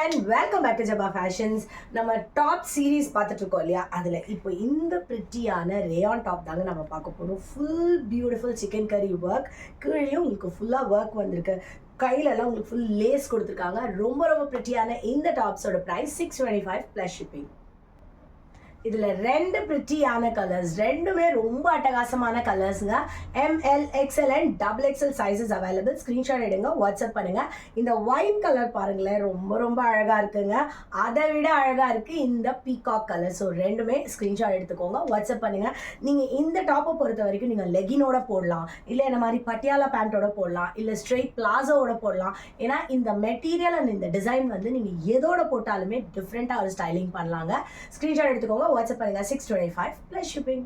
and welcome back to Jabba Fashions. நம்ம top series பார்த்துட்டு இருக்கோம் இல்லையா, அதில் இப்போ இந்த பிரிட்டியான ரேயான் டாப் தாங்க நம்ம பார்க்க போகிறோம். ஃபுல் பியூட்டிஃபுல் சிக்கன் கறி ஒர்க், கீழே உங்களுக்கு ஃபுல்லாக ஒர்க் வந்திருக்கு, கையிலலாம் உங்களுக்கு ஃபுல் லேஸ் கொடுத்துருக்காங்க. ரொம்ப ரொம்ப பிரிட்டியான இந்த டாப்ஸோட ப்ரைஸ் 625 ப்ளஸ் ஷிப்பிங். இதில் ரெண்டு பிரிட்டியான கலர்ஸ், ரெண்டுமே ரொம்ப அட்டகாசமான கலர்ஸுங்க. ML XL and XXL sizes available. Screenshot எடுங்க, வாட்ஸ்அப் பண்ணுங்கள். இந்த ஒயிட் கலர் பாருங்களேன், ரொம்ப ரொம்ப அழகாக இருக்குங்க. அதை விட அழகாக இருக்குது இந்த பீகாக் கலர். ஸோ ரெண்டுமே ஸ்க்ரீன்ஷாட் எடுத்துக்கோங்க, வாட்ஸ்அப் பண்ணுங்கள். நீங்கள் இந்த டாப்பை பொறுத்த வரைக்கும் நீங்கள் லெகினோட போடலாம், இல்லை இந்த மாதிரி பட்டியாலா பேண்ட்டோட போடலாம், இல்லை ஸ்ட்ரெயிட் பிளாசோவோட போடலாம். ஏன்னா இந்த மெட்டீரியல் அண்ட் இந்த டிசைன் வந்து நீங்கள் எதோட போட்டாலுமே டிஃப்ரெண்ட்டாக ஒரு ஸ்டைலிங் பண்ணலாங்க. ஸ்க்ரீன்ஷாட் எடுத்துக்கோங்க, வாட்ஸ்அப் பண்ணுங்க. 625 ப்ளஸ் ஷிப்பிங்.